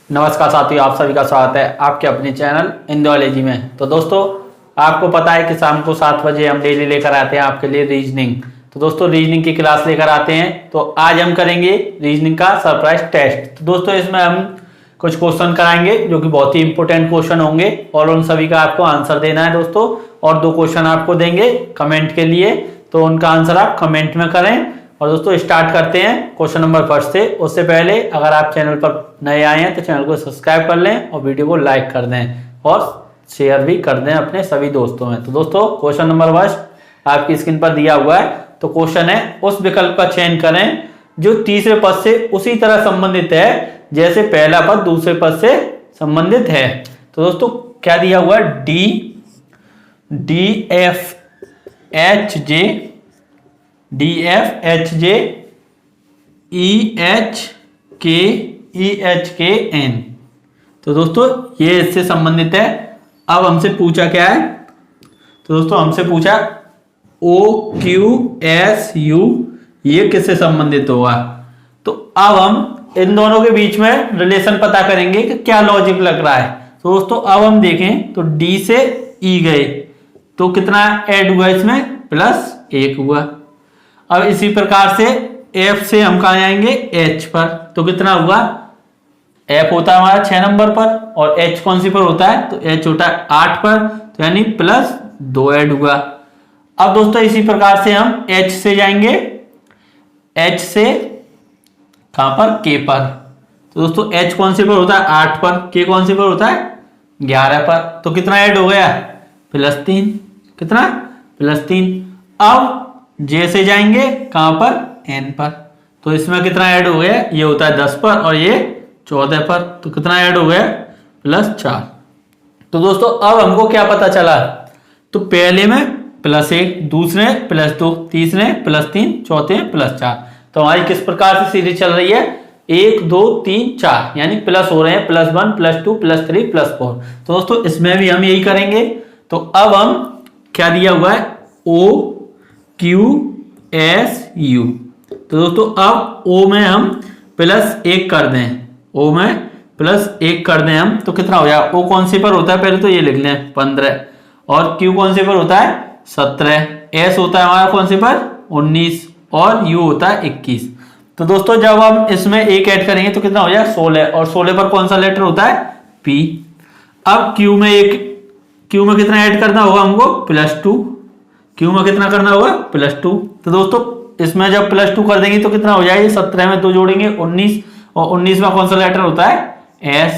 नमस्कार साथियों, आप सभी का स्वागत है आपके अपने चैनल इंदोलॉजी में। तो दोस्तों, आपको पता है कि शाम को 7 बजे हम डेली लेकर आते हैं आपके लिए रीजनिंग। तो दोस्तों, रीजनिंग की क्लास लेकर आते हैं। तो आज हम करेंगे रीजनिंग का सरप्राइज टेस्ट। तो दोस्तों, इसमें हम कुछ क्वेश्चन कराएंगे जो कि बहुत ही इंपॉर्टेंट क्वेश्चन होंगे और उन सभी का आपको आंसर देना है दोस्तों। और 2 क्वेश्चन आपको देंगे कमेंट के लिए, तो उनका आंसर आप कमेंट में करें। और दोस्तों, स्टार्ट करते हैं क्वेश्चन नंबर फर्स्ट से। उससे पहले अगर आप चैनल पर नए आए हैं तो चैनल को सब्सक्राइब कर लें और वीडियो को लाइक कर दें और शेयर भी कर दें अपने सभी दोस्तों में। तो दोस्तों, क्वेश्चन नंबर फर्स्ट आपकी स्क्रीन पर दिया हुआ है। तो क्वेश्चन है, उस विकल्प का चयन करें जो तीसरे पद से उसी तरह संबंधित है जैसे पहला पद दूसरे पद से संबंधित है। तो दोस्तों, क्या दिया हुआ है? D F H J E H के एन। तो दोस्तों, ये इससे संबंधित है। अब हमसे पूछा क्या है? तो दोस्तों, हमसे पूछा ओ क्यू एस यू, ये किससे संबंधित होगा। तो अब हम इन दोनों के बीच में रिलेशन पता करेंगे कि क्या लॉजिक लग रहा है। तो दोस्तों, अब हम देखें तो डी से ई गए तो कितना ऐड हुआ इसमें? +1 हुआ। अब इसी प्रकार से F से हम कहा जाएंगे H पर, तो कितना हुआ? F होता है हमारा 6 नंबर पर और H कौन सी पर होता है? तो H होता है 8 पर, तो यानी +2 ऐड हुआ। अब दोस्तों, इसी प्रकार से हम H से जाएंगे, H से कहां पर? K पर। तो दोस्तों, H कौन सी पर होता है? 8 पर। K कौन सी पर होता है? 11 पर। तो कितना ऐड हो गया? +3। कितना? +3। अब J से जाएंगे कहां पर? N पर। तो इसमें कितना ऐड हो गया? ये होता है 10 पर और ये 14 पर। तो कितना ऐड हो गया? +4। तो दोस्तों, अब हमको क्या पता चला? तो पहले में +1, दूसरे +2, तीसरे +3, चौथे +4। तो हमारी किस प्रकार से सीरीज चल रही है? 1 2 3 4, यानी प्लस हो रहे हैं, +1 +2 +3 +4। तो दोस्तों, इसमें भी हम यही करेंगे। तो अब हम क्या दिया हुआ है? O Q S U। तो दोस्तों, अब O में हम +1 कर दें, O में +1 कर दें हम, तो कितना हो जाएगा? O कौन सी पर होता है? पहले तो ये लिख लें 15। और Q कौन सी पर होता है? 17। S होता है हमारा कौन सी पर? 19। और U होता है 21। तो दोस्तों, जब हम इसमें 1 ऐड करेंगे तो कितना हो जाएगा? 16। और 16 पर कौन सा लेटर होता है? P। अब Q में कितना ऐड करना होगा हमको? +2। Q में कितना करना होगा? +2। तो दोस्तों, इसमें जब +2 कर देंगे तो कितना हो जाएगा? 17 में 2 जोड़ेंगे 19, और 19 में कौन सा लेटर होता है? S।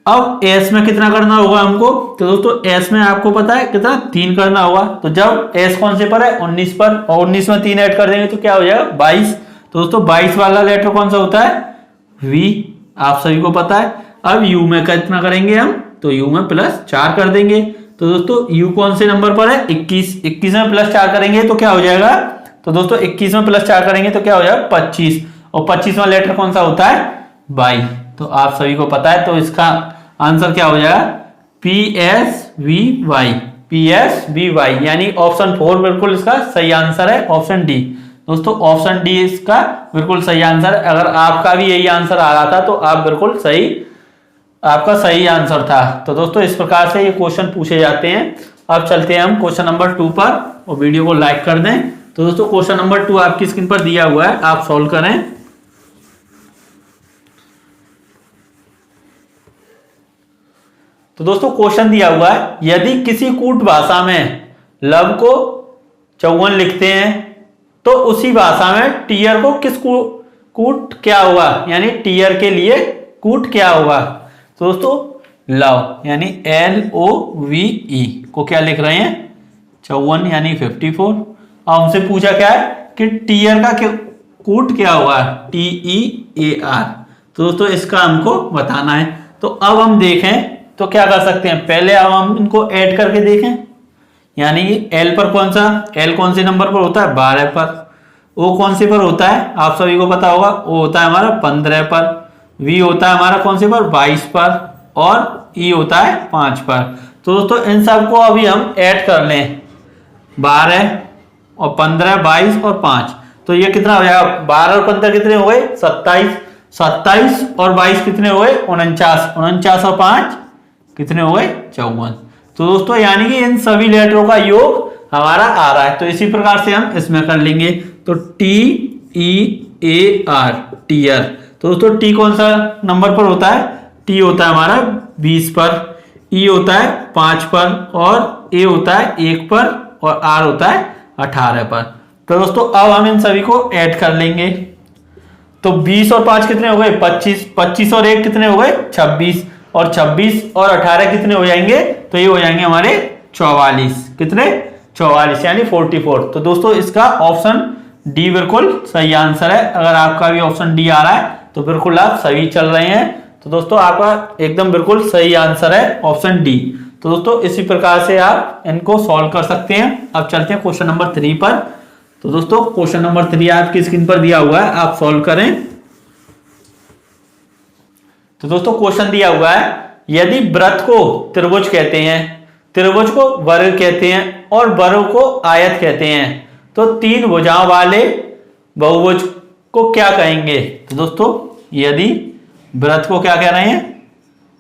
अब S में कितना करना होगा हमको? तो दोस्तों, S में आपको पता है कितना? 3 करना होगा। तो जब S कौन से पर है? 19 पर, और 19 में 3 ऐड कर देंगे तो क्या हो जाएगा? 22। तो दोस्तों, 22 वाला लेटर कौन सा होता है? V। आप सभी को पता है। अब U में कितना करेंगे हम? तो U में +4 कर देंगे। तो दोस्तों, U कौन से नंबर पर है? 21। 21 में +4 करेंगे तो क्या हो जाएगा? तो दोस्तों, 21 में +4 करेंगे तो क्या हो जाएगा? 25। और 25वां लेटर कौन सा होता है? Y। तो आप सभी को पता है। तो इसका आंसर क्या हो जाएगा? PSVY। PSVY, यानी ऑप्शन 4 बिल्कुल इसका सही आंसर है, ऑप्शन डी। दोस्तों, ऑप्शन डी इसका बिल्कुल सही आंसर है। अगर आपका भी यही आंसर आ रहा था तो आप बिल्कुल सही, आपका सही आंसर था। तो दोस्तों, इस प्रकार से ये क्वेश्चन पूछे जाते हैं। अब चलते हैं हम क्वेश्चन नंबर 2 पर, और वीडियो को लाइक कर दें। तो दोस्तों, क्वेश्चन नंबर 2 आपकी स्क्रीन पर दिया हुआ है, आप सॉल्व करें। तो दोस्तों, क्वेश्चन दिया हुआ है, यदि किसी कूट भाषा में लब को 54 लिखते हैं तो उसी भाषा में टीयर को किस कूट क्या होगा, यानी टीयर के लिए कूट क्या होगा। तो दोस्तों, लव यानी LOVE को क्या लिख रहे हैं? 54 यानी 54। अब हमसे पूछा क्या है कि टीयर का कूट क्या होगा? TEAR। तो दोस्तों, इसका हमको बताना है। तो अब हम देखें तो क्या कर सकते हैं? पहले अब हम इनको ऐड करके देखें, यानी L पर कौन सा? L कौन से नंबर पर होता है? 12 पर। O कौन से पर होता है? आप सभी को पता होगा, O होता है हमारा 15 पर। V होता है हमारा कौन से पर? 22 पर। और E होता है 5 पर। तो दोस्तों, इन सबको अभी हम ऐड कर लें, 12 और 15, 22 और 5। तो ये कितना हो जाएगा? 12 और 15 कितने हो गए? 27। 27 और 22 कितने हुए 49, 49 और 5 कितने हुए 54। तो दोस्तों यानी कि इन सभी लेटरों का योग हमारा आ रहा है। तो इसी प्रकार से हम इसमें कर लेंगे। तो TEAR टीयर। तो दोस्तों टी कौन सा नंबर पर होता है, टी होता है हमारा 20 पर, ई होता है 5 पर और ए होता है 1 पर और आर होता है 18 पर। तो दोस्तों अब हम इन सभी को ऐड कर लेंगे। तो 20 और 5 कितने हो गए 25, 25 और 1 कितने हो गए 26 और 26 और 18 कितने हो जाएंगे, तो ये हो जाएंगे हमारे 44। कितने 44 यानी 44। तो दोस्तों इसका ऑप्शन डी बिल्कुल सही आंसर है। अगर आपका भी ऑप्शन डी आ रहा है तो बिल्कुल आप सही चल रहे हैं। तो दोस्तों आपका एकदम बिल्कुल सही आंसर है ऑप्शन डी। तो दोस्तों इसी प्रकार से आप इनको सॉल्व कर सकते हैं। अब चलते हैं क्वेश्चन नंबर 3 पर। तो दोस्तों क्वेश्चन नंबर 3 आपकी स्क्रीन पर दिया हुआ है, आप सॉल्व करें। तो दोस्तों क्वेश्चन दिया हुआ है, यदि वृत्त को त्रिभुज कहते हैं, त्रिभुज को वर्ग कहते हैं और वर्ग को आयत कहते हैं, तो 3 भुजाओं वाले बहुभुज को क्या कहेंगे। तो दोस्तों यदि वृत्त को क्या कह रहे हैं,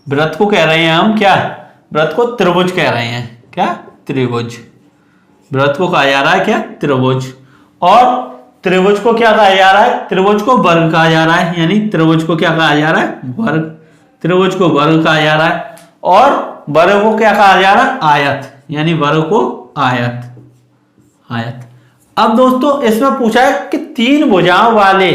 वृत्त को कह रहे हैं हम क्या, वृत्त को त्रिभुज कह रहे हैं, क्या त्रिभुज। वृत्त को कहा जा रहा है क्या त्रिभुज, और त्रिभुज को क्या कहा जा रहा है, त्रिभुज को वर्ग कहा जा रहा है। यानी त्रिभुज को क्या कहा जा रहा है वर्ग, त्रिभुज को वर्ग कहा जा रहा है और वर्ग को क्या कहा जा रहा है आयत, यानी वर्ग को आयत, आयत। अब दोस्तों इसमें पूछा है कि 3 भुजाओं वाले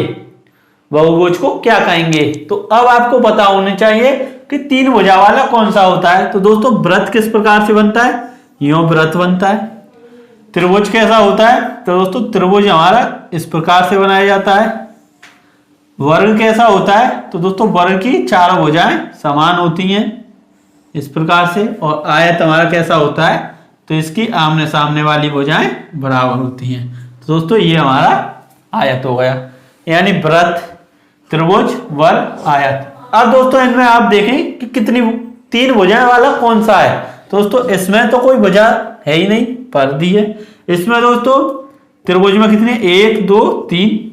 बहुभुज को क्या कहेंगे। तो अब आपको पता होना चाहिए कि 3 भुजा वाला कौन सा होता है। तो दोस्तों वृत्त किस प्रकार से बनता है, यूं वृत्त बनता है। त्रिभुज कैसा होता है, तो दोस्तों त्रिभुज हमारा इस प्रकार से बनाया जाता है। वर्ग कैसा होता है, तो दोस्तों वर्ग की 4 भुजाएं समान होती हैं इस प्रकार से। और आयत हमारा कैसा होता है, तो इसकी आमने सामने वाली भुजाएं बराबर होती हैं। तो दोस्तों ये हमारा आयत हो गया, यानी वृत्त, त्रिभुज, वर्ग, आयत। अब दोस्तों इनमें आप देखें कि कितनी 3 भुजाएं वाला कौन सा है। तो दोस्तों इसमें तो कोई भुजा है ही नहीं, पर दी है। इसमें दोस्तों त्रिभुज में कितने 1 2 3,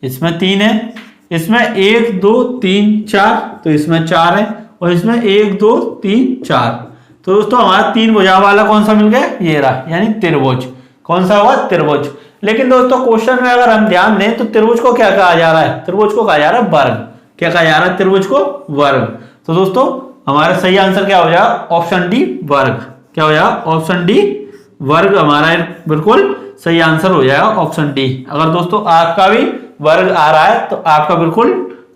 इसमें 3 है। इसमें 1 2 3 4, तो इसमें 4 है। और इसमें 1 2 3 4। तो दोस्तों हमारा 3 भुजा वाला कौन सा मिल गया, ये रहा, यानी त्रिभुज। कौन सा हुआ त्रिभुज। लेकिन दोस्तों क्वेश्चन में अगर हम ध्यान दें तो त्रिभुज को क्या कहा जा रहा है, त्रिभुज को कहा जा रहा है वर्ग। क्या कहा जा रहा है त्रिभुज को वर्ग। तो दोस्तों हमारा सही आंसर क्या हो जाएगा, ऑप्शन डी वर्ग। क्या हो जाएगा ऑप्शन डी वर्ग, हमारा बिल्कुल सही आंसर हो जाएगा ऑप्शन डी। अगर दोस्तों आपका भी वर्ग आ रहा है तो आपका बिल्कुल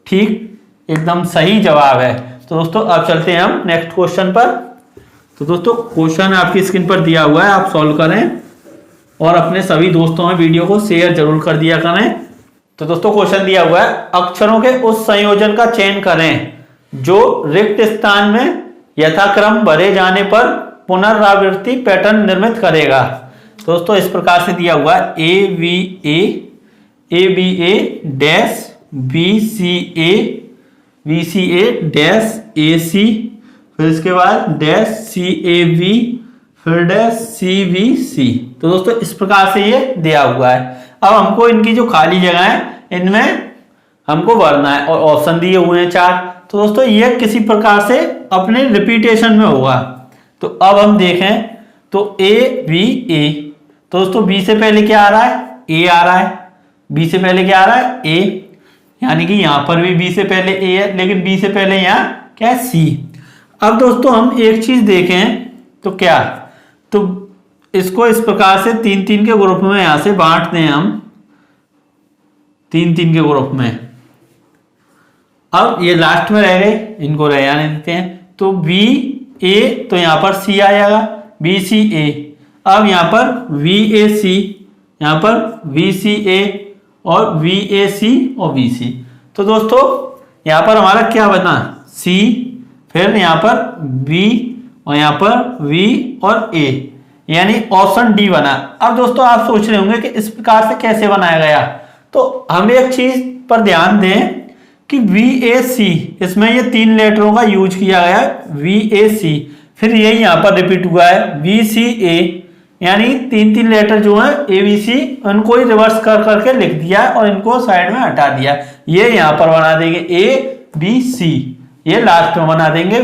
ठीक एकदम सही जवाब है। तो दोस्तों अब चलते हैं हम नेक्स्ट क्वेश्चन पर। तो दोस्तों क्वेश्चन आपकी स्क्रीन पर दिया हुआ है, आप सॉल्व करें और अपने सभी दोस्तों में वीडियो को शेयर जरूर कर दिया करें। तो दोस्तों क्वेश्चन दिया हुआ है, अक्षरों के उस संयोजन का चयन करें जो रिक्त स्थान में यथाक्रम भरे जाने पर पुनरावृत्ति पैटर्न निर्मित करेगा। दोस्तों इस प्रकार से दिया हुआ है, A B A dash B C A dash A C, फिर इसके बाद डैश सी ए बी, फिर डैश सी बी सी। तो दोस्तों इस प्रकार से ये दिया हुआ है। अब हमको इनकी जो खाली जगह है इनमें हमको भरना है और ऑप्शन दिए हुए हैं 4। तो दोस्तों ये किसी प्रकार से अपने रिपीटेशन में होगा। तो अब हम देखें तो ए बी ए, तो दोस्तों बी से पहले क्या आ रहा है, ए आ रहा है। बी से पहले क्या आ रहा है, ए, यानी कि यहां पर भी बी से पहले ए है, लेकिन बी से पहले यहां क्या है, सी। अब दोस्तों हम एक चीज देखें तो क्या, तो इसको इस प्रकार से 3-3 के ग्रुप में यहां से बांट दें हम 3-3 के ग्रुप में। अब ये लास्ट में रह गए, इनको रह जाने देते हैं। तो बी ए, तो यहां पर सी आएगा, बी सी ए। अब यहां पर वी ए सी, यहां पर वी सी ए और वी ए सी और वी सी। तो दोस्तों यहां पर हमारा क्या बना, सी, फिर यहां पर बी और यहां पर वी और ए, यानी ऑप्शन डी बना। अब दोस्तों आप सोच रहे होंगे कि इस प्रकार से कैसे बनाया गया। तो हम एक चीज पर ध्यान दें कि VAC, इसमें ये 3 लेटरों का यूज किया गया है, VAC। फिर ये यहाँ पर रिपीट हुआ है VCA, यानी 3 लेटर जो है ABC, उनको ही रिवर्स कर करके लिख दिया और इनको साइड में हटा दिया। ये यहाँ पर बना देंगे ABC, ये लास्ट में बना देंगे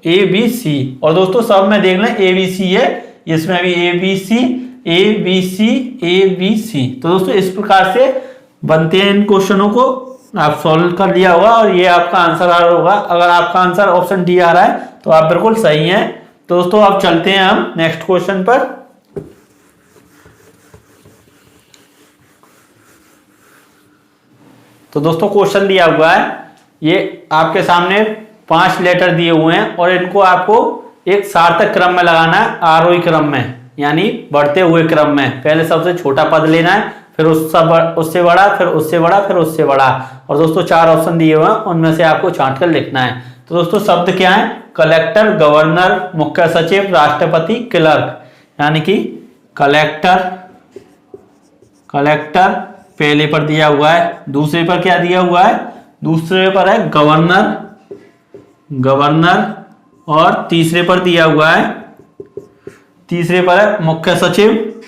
ABC। और दोस्तों सब में देख लें ABC है, इसमें भी ABC ABC ABC। तो दोस्तों इस प्रकार से बनते हैं इन क्वेश्चनों को, आप सॉल्व कर लिया होगा और ये आपका आंसर आ रहा होगा। अगर आपका आंसर ऑप्शन डी आ रहा है तो आप बिल्कुल सही हैं। तो दोस्तों अब चलते हैं हम नेक्स्ट क्वेश्चन पर। तो दोस्तों क्वेश्चन दिया हुआ है, ये आपके सामने 5 लेटर दिए हुए हैं और इनको आपको एक सार्थक क्रम में लगाना है, आरोही क्रम में, यानी बढ़ते हुए क्रम में। पहले सबसे छोटा पद लेना है, फिर उससे बड़ा, फिर उससे बड़ा, फिर उससे बड़ा। और दोस्तों 4 ऑप्शन दिए हुए हैं, उनमें से आपको छांट कर लिखना है। तो दोस्तों शब्द क्या है? कलेक्टर, गवर्नर, मुख्य सचिव, राष्ट्रपति, क्लर्क। यानी कि कलेक्टर, कलेक्टर पहले पर दिया हुआ है। दूसरे पर क्या दिया हुआ है? दूसरे पर है गवर्नर, गवर्नर। और तीसरे पर दिया हुआ है, तीसरे पर है मुख्य सचिव,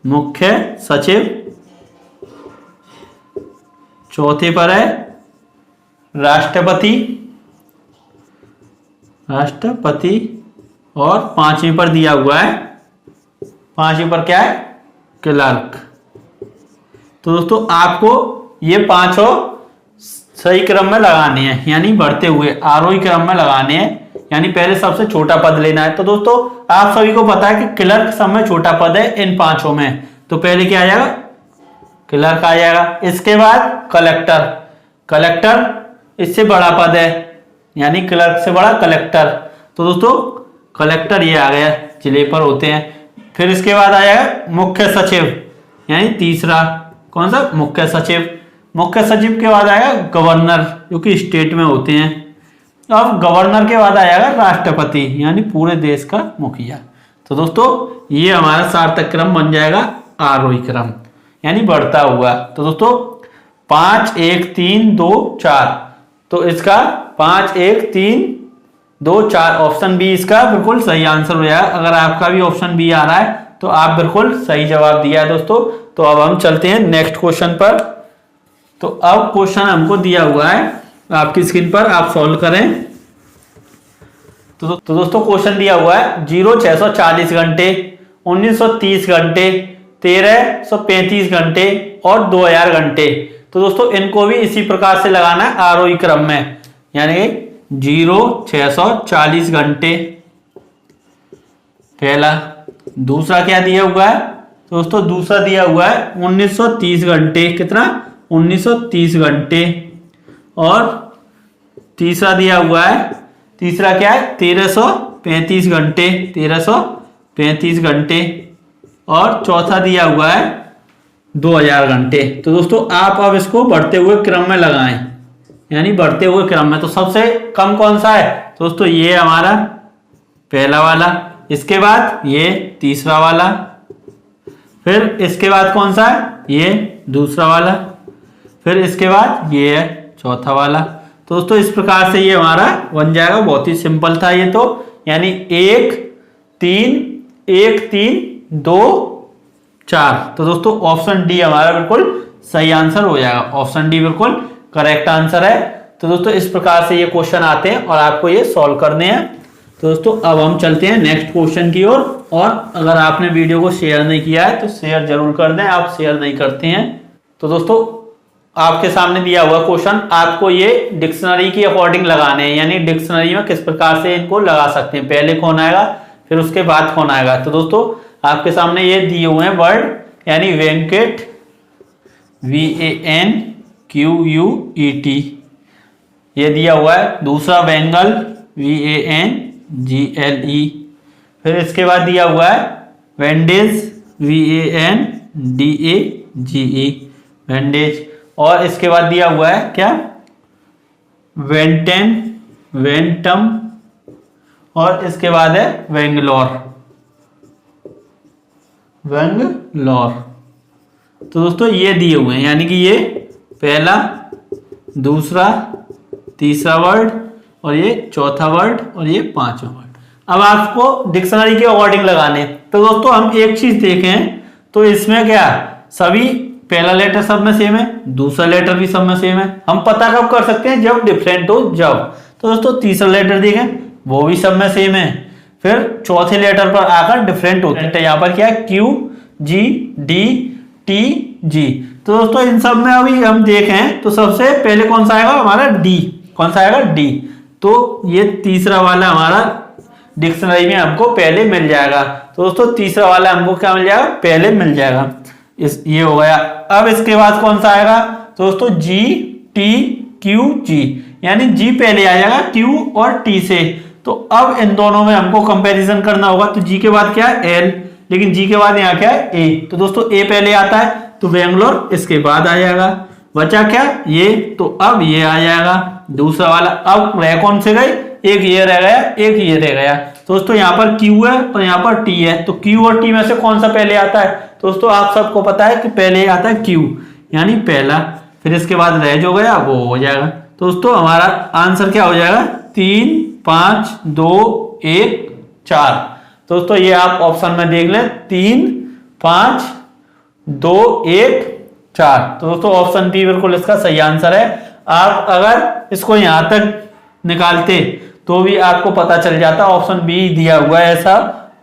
मुख्य सचिव। चौथे पर है राष्ट्रपति, राष्ट्रपति। और 5वें पर दिया हुआ है, 5वें पर क्या है? क्लर्क। तो दोस्तों आपको ये 5 सही क्रम में लगाने हैं, यानी बढ़ते हुए आरोही क्रम में लगाने हैं, यानी पहले सबसे छोटा पद लेना है। तो दोस्तों आप सभी को पता है कि क्लर्क सब में छोटा पद है इन 5 में, तो पहले क्या आ जाएगा? क्लर्क आ जाएगा। इसके बाद कलेक्टर, कलेक्टर इससे बड़ा पद है, यानी क्लर्क से बड़ा कलेक्टर। तो दोस्तों कलेक्टर ये आ गया, जिले पर होते हैं। फिर इसके बाद आ जाएगा मुख्य सचिव, यानी तीसरा कौन सा? मुख्य सचिव। मुख्य सचिव के बाद आएगा गवर्नर, जो कि स्टेट में होते हैं। अब गवर्नर के बाद आएगा राष्ट्रपति, यानी पूरे देश का मुखिया। तो दोस्तों ये हमारा सार्थक क्रम बन जाएगा आरोही क्रम, यानी बढ़ता हुआ। तो दोस्तों 5 1 3 2 4, तो इसका 5 1 3 2 4 ऑप्शन बी इसका बिल्कुल सही आंसर हो जाएगा। अगर आपका भी ऑप्शन बी आ रहा है तो आप बिल्कुल सही जवाब दिया है दोस्तों। तो अब हम चलते हैं नेक्स्ट क्वेश्चन पर। तो अब क्वेश्चन हमको दिया हुआ है आपकी स्क्रीन पर, आप सॉल्व करें। तो दोस्तों क्वेश्चन दिया हुआ है 0640 घंटे, 1930 घंटे, 1335 घंटे और 2000 घंटे। तो दोस्तों इनको भी इसी प्रकार से लगाना है आरोही क्रम में, यानी 0640 घंटे पहला। दूसरा क्या दिया हुआ है? दोस्तों दूसरा दिया हुआ है 1930 घंटे। कितना? 1930 घंटे। और तीसरा दिया हुआ है, तीसरा क्या है? 1335 घंटे, 1335 घंटे। और चौथा दिया हुआ है 2000 घंटे। तो दोस्तों आप अब इसको बढ़ते हुए क्रम में लगाएं, यानी बढ़ते हुए क्रम में। तो सबसे कम कौन सा है? दोस्तों ये हमारा पहला वाला, इसके बाद ये तीसरा वाला, फिर इसके बाद कौन सा है? ये दूसरा वाला, फिर इसके बाद ये है चौथा वाला। तो दोस्तों इस प्रकार से ये हमारा बन जाएगा। बहुत ही सिंपल था ये तो, यानी 1 3 1 3 2 4। तो दोस्तों ऑप्शन डी हमारा बिल्कुल सही आंसर हो जाएगा। ऑप्शन डी बिल्कुल करेक्ट आंसर है। तो दोस्तों इस प्रकार से ये क्वेश्चन आते हैं और आपको ये सॉल्व करने हैं। तो दोस्तों अब हम चलते हैं नेक्स्ट क्वेश्चन की ओर। और अगर आपने वीडियो को शेयर नहीं किया है तो शेयर जरूर कर दें, आप शेयर नहीं करते हैं। तो दोस्तों आपके सामने दिया हुआ क्वेश्चन, आपको ये डिक्शनरी की अकॉर्डिंग लगाने हैं, यानी डिक्शनरी में किस प्रकार से इनको लगा सकते हैं। पहले कौन आएगा, फिर उसके बाद कौन आएगा। तो दोस्तों आपके सामने ये दिए हुए हैं वर्ड, यानी वेंकट, VANQUET ये दिया हुआ है। दूसरा वेंगल, VANGLE। फिर इसके बाद दिया हुआ है वेंडेज, VANDAGE, वेंडेज। और इसके बाद दिया हुआ है क्या? वेंटेन, वेंटम। और इसके बाद है वेंगलोर, वेंगलोर। तो दोस्तों ये दिए हुए हैं, यानी कि ये पहला, दूसरा, तीसरा वर्ड, और ये चौथा वर्ड, और ये पांचवा वर्ड। अब आपको डिक्शनरी के अकॉर्डिंग लगाने। तो दोस्तों हम एक चीज देखें तो इसमें क्या सभी पहला लेटर सब में सेम है, दूसरा लेटर भी सब में सेम है। हम पता कब कर सकते हैं, जब डिफरेंट हो जब। तो दोस्तों तीसरा लेटर देखें, वो भी सब में सेम है, फिर चौथे लेटर पर आकर डिफरेंट होते हैं। यहाँ पर क्या है, Q G D T G. तो दोस्तों इन सब में अभी हम देखें तो सबसे पहले कौन सा आएगा हमारा, डी। कौन सा आएगा, डी। तो ये तीसरा वाला हमारा डिक्शनरी में हमको पहले मिल जाएगा। तो दोस्तों तीसरा वाला हमको क्या मिल जाएगा, पहले मिल जाएगा। ये हो गया। अब इसके बाद कौन सा आएगा, तो दोस्तों जी टी क्यू जी, यानी जी पहले आ जाएगा क्यू और टी से। तो अब इन दोनों में हमको कंपैरिजन करना होगा। तो जी के बाद क्या है, एल, लेकिन जी के बाद यहाँ क्या है, ए। तो दोस्तों ए पहले आता है तो बेंगलोर इसके बाद आ जाएगा। बचा क्या, ये, तो अब ये आ जाएगा दूसरा वाला। अब रह कौन से गए, एक ये रह गया, एक ये रह गया। दोस्तों यहाँ पर Q है और यहाँ पर T है, तो Q और T में से कौन सा पहले आता है। दोस्तों आप सबको पता है कि पहले आता है Q, यानी पहला, फिर इसके बाद रह जो गया वो हो जाएगा। दोस्तों हमारा आंसर क्या हो जाएगा, 3 5 2 1 4। दोस्तों ये आप ऑप्शन में देख लें, 3 5 2 1 4। तो दोस्तों ऑप्शन बी बिल्कुल इसका सही आंसर है। आप अगर इसको यहां तक निकालते तो भी आपको पता चल जाता, ऑप्शन बी दिया हुआ है, ऐसा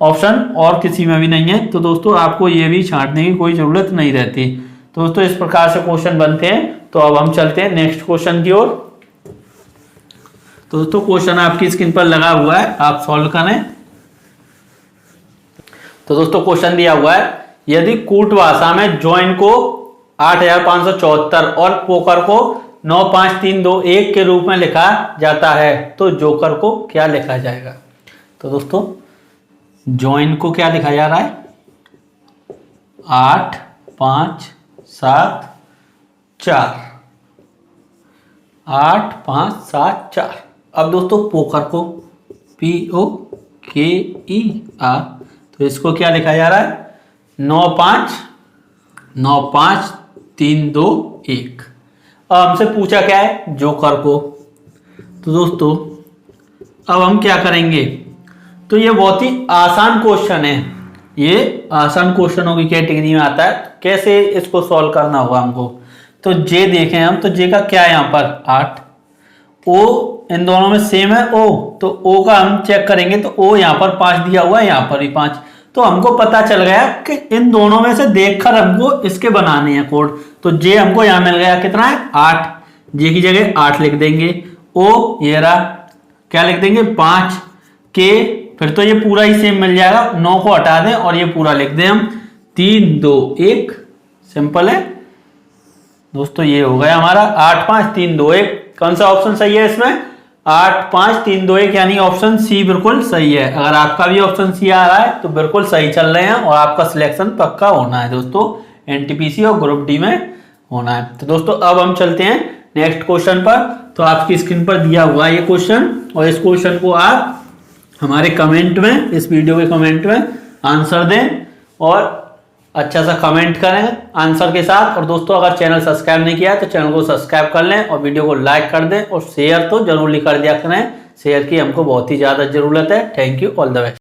ऑप्शन और किसी में भी नहीं है। तो दोस्तों आपको ये भी छांटने की कोई जरूरत नहीं रहती। तो दोस्तों इस प्रकार से क्वेश्चन बनते हैं। तो अब हम चलते हैं नेक्स्ट क्वेश्चन की ओर। तो दोस्तों क्वेश्चन आपकी स्क्रीन पर लगा हुआ है, आप सॉल्व करें। तो दोस्तों क्वेश्चन दिया हुआ है, यदि कूट भाषा में जॉइन को 8574 और पोकर को 95321 के रूप में लिखा जाता है तो जोकर को क्या लिखा जाएगा। तो दोस्तों जॉइन को क्या लिखा जा रहा है, 8 5 7 4, 8 5 7 4। अब दोस्तों पोकर को POKER, तो इसको क्या लिखा जा रहा है, 9 5 9 5 3 2 1। अब हमसे पूछा क्या है, जोकर को। तो दोस्तों अब हम क्या करेंगे, तो ये बहुत ही आसान क्वेश्चन है, ये आसान क्वेश्चनों की कैटेगरी में आता है। कैसे इसको सॉल्व करना होगा हमको, तो जे देखें हम, तो जे का क्या है यहाँ पर 8, ओ इन दोनों में सेम है ओ, तो ओ का हम चेक करेंगे तो ओ यहाँ पर 5 दिया हुआ है, यहाँ पर भी 5। तो हमको पता चल गया कि इन दोनों में से देखकर हमको इसके बनाने हैं कोड। तो जे हमको यहां मिल गया, कितना है 8, जे की जगह 8 लिख देंगे। ओ ये रहा, क्या लिख देंगे 5 के, फिर तो ये पूरा ही सेम मिल जाएगा, 9 को हटा दें और ये पूरा लिख दें हम, 3 2 1। सिंपल है दोस्तों, ये हो गया हमारा 8 5 3 2 1। कौन सा ऑप्शन सही है इसमें, 8 5 3 2 1, यानी ऑप्शन सी बिल्कुल सही है। अगर आपका भी ऑप्शन सी आ रहा है तो बिल्कुल सही चल रहे हैं और आपका सिलेक्शन पक्का होना है दोस्तों, एनटीपीसी और ग्रुप डी में होना है। तो दोस्तों अब हम चलते हैं नेक्स्ट क्वेश्चन पर। तो आपकी स्क्रीन पर दिया हुआ है ये क्वेश्चन, और इस क्वेश्चन को आप हमारे कमेंट में, इस वीडियो के कमेंट में आंसर दें और अच्छा सा कमेंट करें आंसर के साथ। और दोस्तों अगर चैनल सब्सक्राइब नहीं किया है तो चैनल को सब्सक्राइब कर लें और वीडियो को लाइक कर दें और शेयर तो जरूर कर दिया करें। शेयर की हमको बहुत ही ज़्यादा ज़रूरत है। Thank you, all the best.